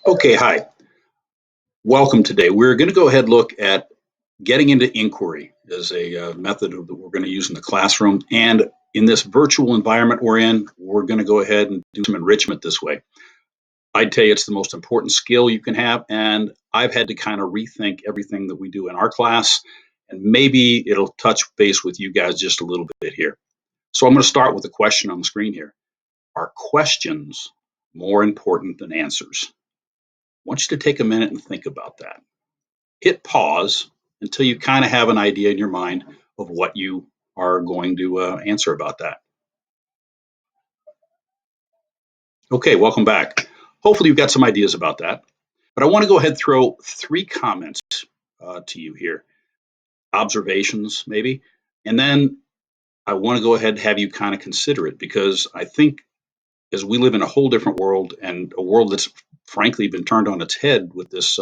Okay, hi. Welcome today. We're going to go ahead and look at getting into inquiry as a method that we're going to use in the classroom. And in this virtual environment we're in, we're going to go ahead and do some enrichment this way. I'd tell you it's the most important skill you can have. And I've had to kind of rethink everything that we do in our class. And maybe it'll touch base with you guys just a little bit here. So I'm going to start with a question on the screen here. Are questions more important than answers? I want you to take a minute and think about that. Hit pause until you kind of have an idea in your mind of what you are going to answer about that. Okay, welcome back. Hopefully, you've got some ideas about that. But I want to go ahead and throw three comments to you here, observations maybe, and then I want to go ahead and have you kind of consider it because I think as we live in a whole different world and a world that's frankly been turned on its head with this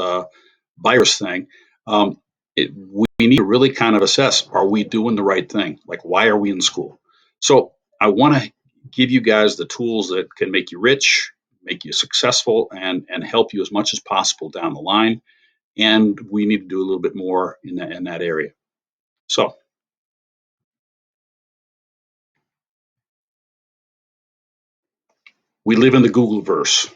virus thing, um, we need to really kind of assess, are we doing the right thing? Like, why are we in school? So I want to give you guys the tools that can make you rich, make you successful, and help you as much as possible down the line. And we need to do a little bit more in that area. So we live in the Google verse.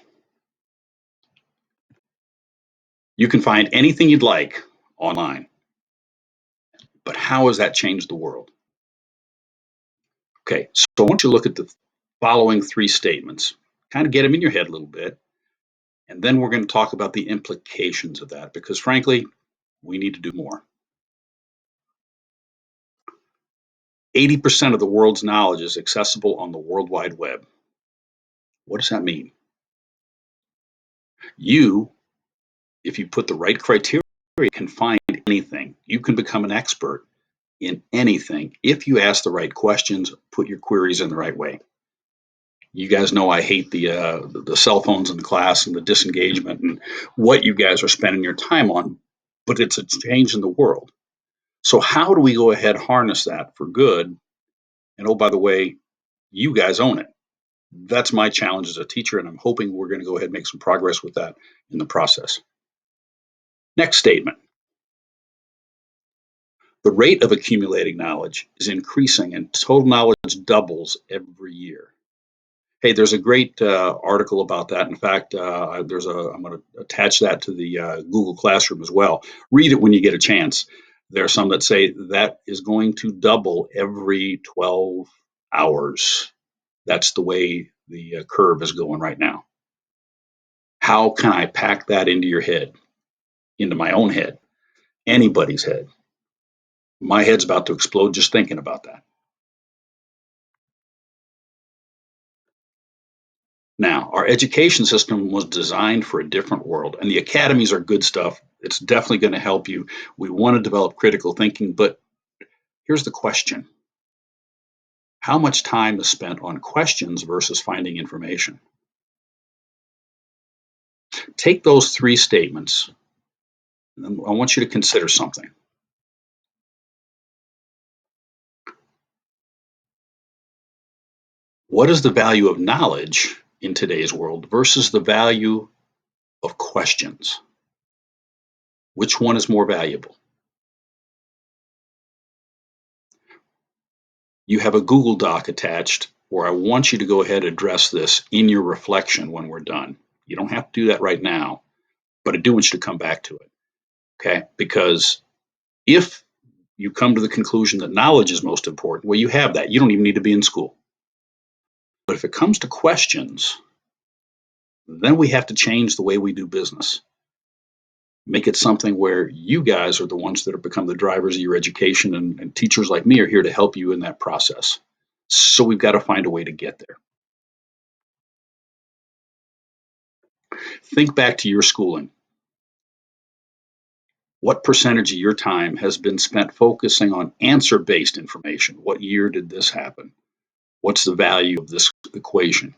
You can find anything you'd like online. But how has that changed the world? Okay, so I want you to look at the following three statements, kind of get them in your head a little bit, and then we're going to talk about the implications of that because, frankly, we need to do more. 80% of the world's knowledge is accessible on the World Wide Web. What does that mean? You, if you put the right criteria, can find anything. You can become an expert in anything if you ask the right questions, put your queries in the right way. You guys know I hate the cell phones in the class and the disengagement and what you guys are spending your time on, but it's a change in the world. So how do we go ahead harness that for good? And oh, by the way, you guys own it. That's my challenge as a teacher, and I'm hoping we're going to go ahead and make some progress with that in the process. Next statement. The rate of accumulating knowledge is increasing and total knowledge doubles every year. Hey, there's a great article about that. In fact, I'm going to attach that to the Google Classroom as well. Read it when you get a chance. There are some that say that is going to double every 12 hours. That's the way the curve is going right now. How can I pack that into your head, into my own head, anybody's head? My head's about to explode just thinking about that. Now, our education system was designed for a different world, and the academies are good stuff. It's definitely going to help you. We want to develop critical thinking, but here's the question. How much time is spent on questions versus finding information? Take those three statements, and I want you to consider something. What is the value of knowledge in today's world versus the value of questions? Which one is more valuable? You have a Google Doc attached where I want you to go ahead and address this in your reflection when we're done. You don't have to do that right now, but I do want you to come back to it. Okay. Because if you come to the conclusion that knowledge is most important, well, you have that. You don't even need to be in school. But if it comes to questions, then we have to change the way we do business. Make it something where you guys are the ones that have become the drivers of your education, and teachers like me are here to help you in that process. So we've got to find a way to get there. Think back to your schooling. What percentage of your time has been spent focusing on answer based information? What year did this happen? What's the value of this equation?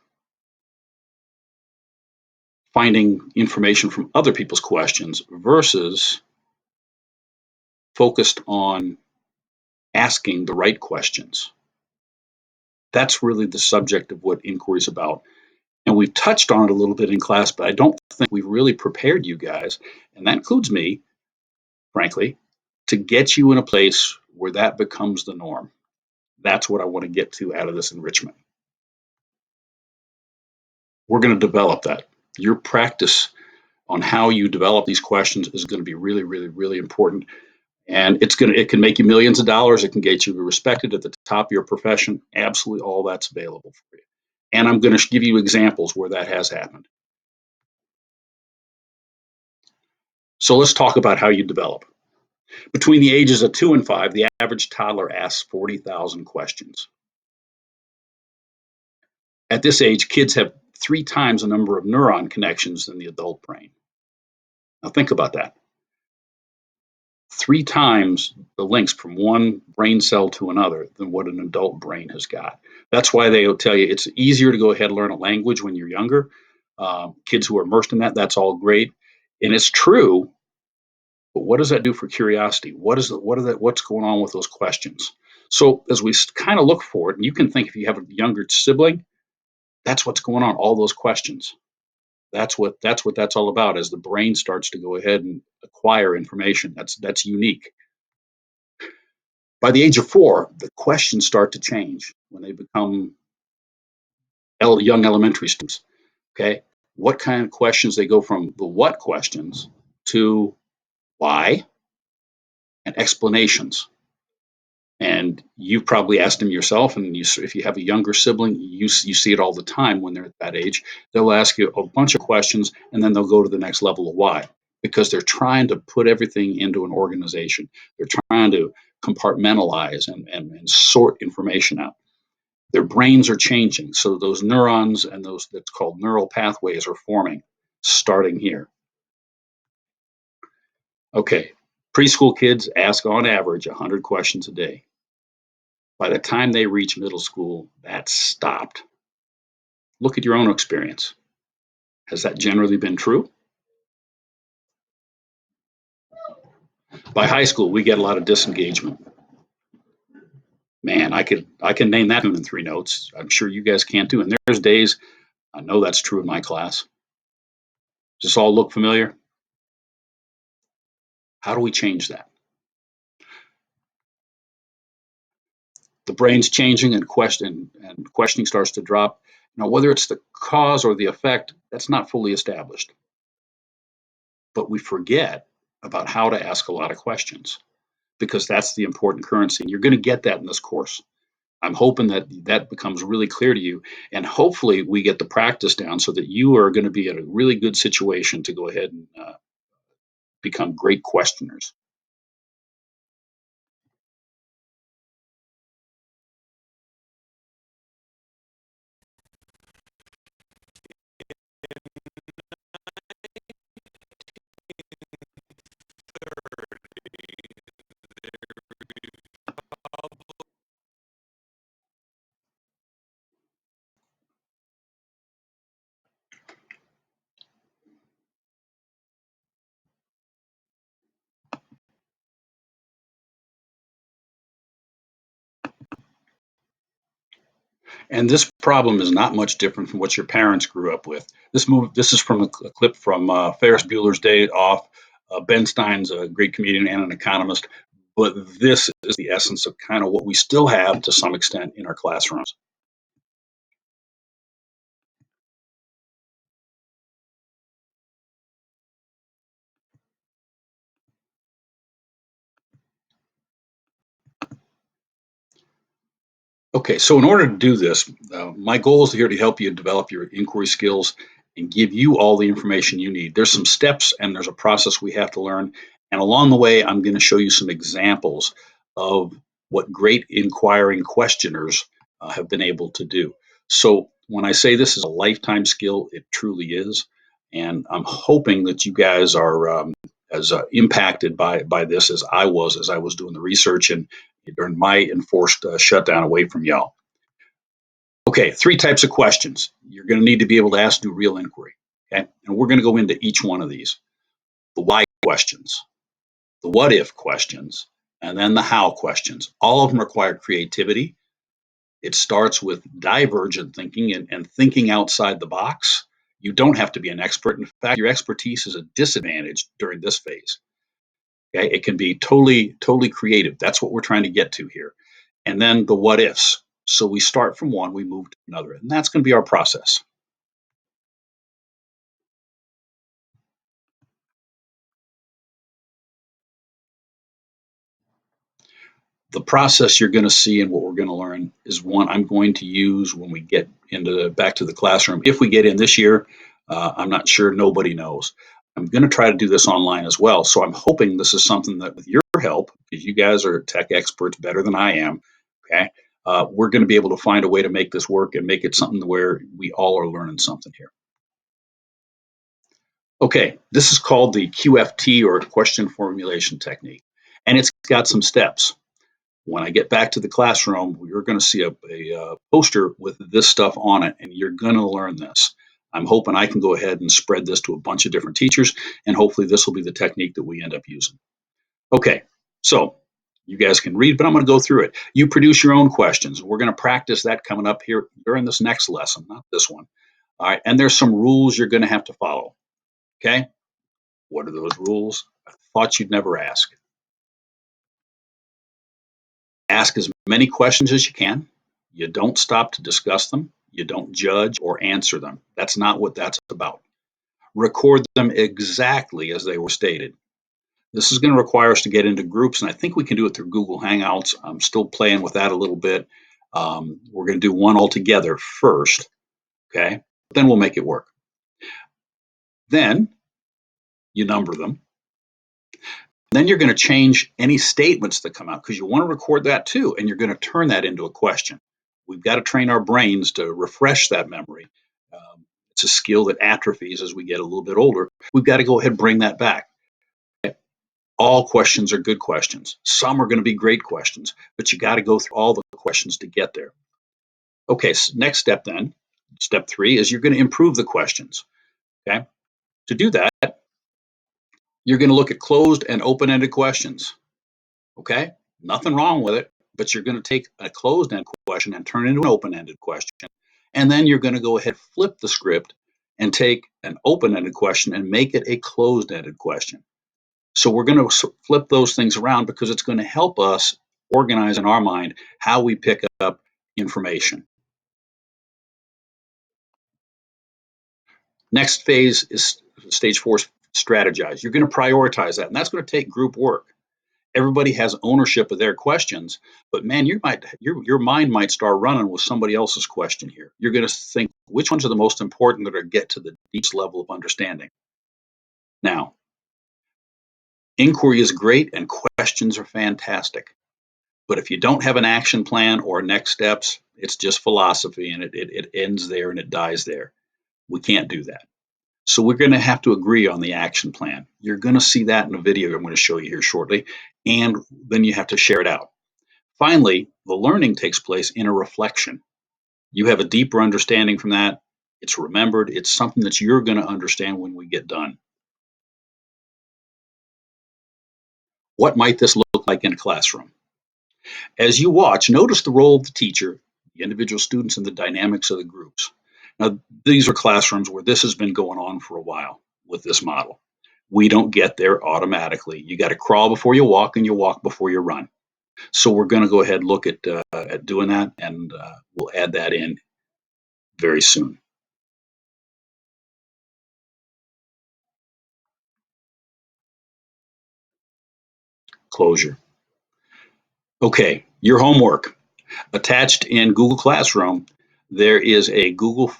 Finding information from other people's questions versus focused on asking the right questions. That's really the subject of what inquiry is about. And we've touched on it a little bit in class, but I don't think we've really prepared you guys, and that includes me, frankly, to get you in a place where that becomes the norm. That's what I want to get to out of this enrichment. We're going to develop that. Your practice on how you develop these questions is going to be really, really, really important. And it can make you millions of dollars. It can get you respected at the top of your profession. Absolutely all that's available for you. And I'm going to give you examples where that has happened. So let's talk about how you develop. Between the ages of 2 and 5, the average toddler asks 40,000 questions. At this age, kids have 3 times the number of neuron connections than the adult brain. Now think about that. 3 times the links from one brain cell to another than what an adult brain has got. That's why they will tell you it's easier to go ahead and learn a language when you're younger. Kids who are immersed in that, that's all great. And it's true, but what does that do for curiosity? What's going on with those questions? So as we kind of look for it, and you can think if you have a younger sibling, that's what's going on, all those questions. That's all about as the brain starts to go ahead and acquire information. That's unique. By the age of 4, the questions start to change when they become young elementary students. Okay, what kind of questions they go from the what questions to why and explanations. And you've probably asked them yourself, and if you have a younger sibling, you see it all the time when they're at that age. They'll ask you a bunch of questions, and then they'll go to the next level of why, because they're trying to put everything into an organization. They're trying to compartmentalize and sort information out. Their brains are changing, so those neurons and those that's called neural pathways are forming, starting here. Okay, preschool kids ask on average 100 questions a day. By the time they reach middle school, that's stopped. Look at your own experience. Has that generally been true? By high school, we get a lot of disengagement. Man, I can name that in 3 notes. I'm sure you guys can't do. And there's days I know that's true in my class. Does this all look familiar? How do we change that? The brain's changing and questioning starts to drop. Now, whether it's the cause or the effect, that's not fully established. But we forget about how to ask a lot of questions because that's the important currency. And you're going to get that in this course. I'm hoping that that becomes really clear to you. And hopefully, we get the practice down so that you are going to be in a really good situation to go ahead and become great questioners. And this problem is not much different from what your parents grew up with. This is from a clip from Ferris Bueller's Day Off. Ben Stein's a great comedian and an economist, but this is the essence of kind of what we still have to some extent in our classrooms. Okay, so in order to do this, my goal is here to help you develop your inquiry skills and give you all the information you need. There's some steps and there's a process we have to learn. And along the way, I'm going to show you some examples of what great inquiring questioners have been able to do. So when I say this is a lifetime skill, it truly is. And I'm hoping that you guys are as impacted by this as I was doing the research and during my enforced shutdown away from y'all. Okay, 3 types of questions. You're going to need to be able to ask do real inquiry. Okay, and we're going to go into each one of these. The why questions, the what if questions, and then the how questions. All of them require creativity. It starts with divergent thinking and thinking outside the box. You don't have to be an expert. In fact, your expertise is a disadvantage during this phase. Okay, it can be totally creative. That's what we're trying to get to here. And then the what ifs. So we start from one, we move to another, and that's going to be our process. The process you're going to see and what we're going to learn is one I'm going to use when we get into back to the classroom. If we get in this year, I'm not sure. Nobody knows. I'm going to try to do this online as well. So I'm hoping this is something that, with your help, because you guys are tech experts better than I am, okay, we're going to be able to find a way to make this work and make it something where we all are learning something here. Okay, this is called the QFT, or question formulation technique, and it's got some steps. When I get back to the classroom, you're going to see a poster with this stuff on it, and you're going to learn this. I'm hoping I can go ahead and spread this to a bunch of different teachers, and hopefully this will be the technique that we end up using. Okay, so you guys can read, but I'm going to go through it. You produce your own questions. We're going to practice that coming up here during this next lesson, not this one. All right, and there's some rules you're going to have to follow. Okay, what are those rules? I thought you'd never ask. Ask as many questions as you can. You don't stop to discuss them. You don't judge or answer them. That's not what that's about. Record them exactly as they were stated. This is going to require us to get into groups, and I think we can do it through Google Hangouts. I'm still playing with that a little bit. We're going to do one all together first, okay? Then we'll make it work. Then you number them. Then you're going to change any statements that come out because you want to record that too, and you're going to turn that into a question. We've got to train our brains to refresh that memory. It's a skill that atrophies as we get a little bit older. We've got to go ahead and bring that back. All questions are good questions. Some are going to be great questions, but you got to go through all the questions to get there. Okay, so next step then, step 3 is you're going to improve the questions. Okay, to do that, you're going to look at closed and open-ended questions. Okay, nothing wrong with it, but you're going to take a closed-ended question and turn it into an open-ended question. And then you're going to go ahead, flip the script, and take an open-ended question and make it a closed-ended question. So we're going to flip those things around because it's going to help us organize in our mind how we pick up information. Next phase is stage 4, strategize. You're going to prioritize that, and that's going to take group work. Everybody has ownership of their questions, but man, your mind might start running with somebody else's question here. You're going to think which ones are the most important that are get to the deepest level of understanding. Now, inquiry is great and questions are fantastic. But if you don't have an action plan or next steps, it's just philosophy and it ends there and it dies there. We can't do that. So we're going to have to agree on the action plan. You're going to see that in a video I'm going to show you here shortly, and then you have to share it out. Finally, the learning takes place in a reflection. You have a deeper understanding from that. It's remembered. It's something that you're going to understand when we get done. What might this look like in a classroom? As you watch, notice the role of the teacher, the individual students, and the dynamics of the groups. Now, these are classrooms where this has been going on for a while with this model. We don't get there automatically. You got to crawl before you walk, and you walk before you run. So we're going to go ahead and look at doing that, and we'll add that in very soon. Closure. Okay, your homework. Attached in Google Classroom, there is a Google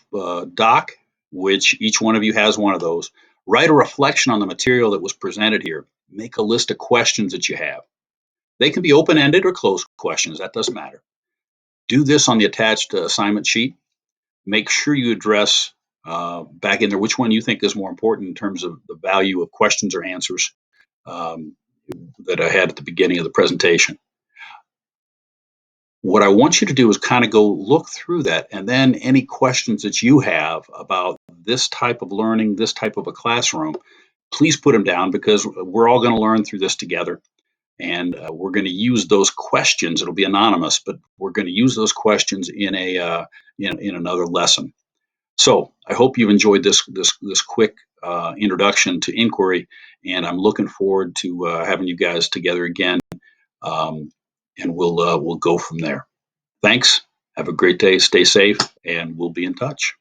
Doc, which each one of you has one of those. Write a reflection on the material that was presented here. Make a list of questions that you have. They can be open-ended or closed questions. That doesn't matter. Do this on the attached assignment sheet. Make sure you address back in there which one you think is more important in terms of the value of questions or answers um, that I had at the beginning of the presentation. What I want you to do is kind of go look through that, and then any questions that you have about this type of learning, this type of a classroom, please put them down because we're all going to learn through this together. and we're going to use those questions. It'll be anonymous, but we're going to use those questions in in another lesson. So I hope you've enjoyed this quick introduction to inquiry, and I'm looking forward to having you guys together again, um, and we'll go from there. Thanks. Have a great day. Stay safe, and we'll be in touch.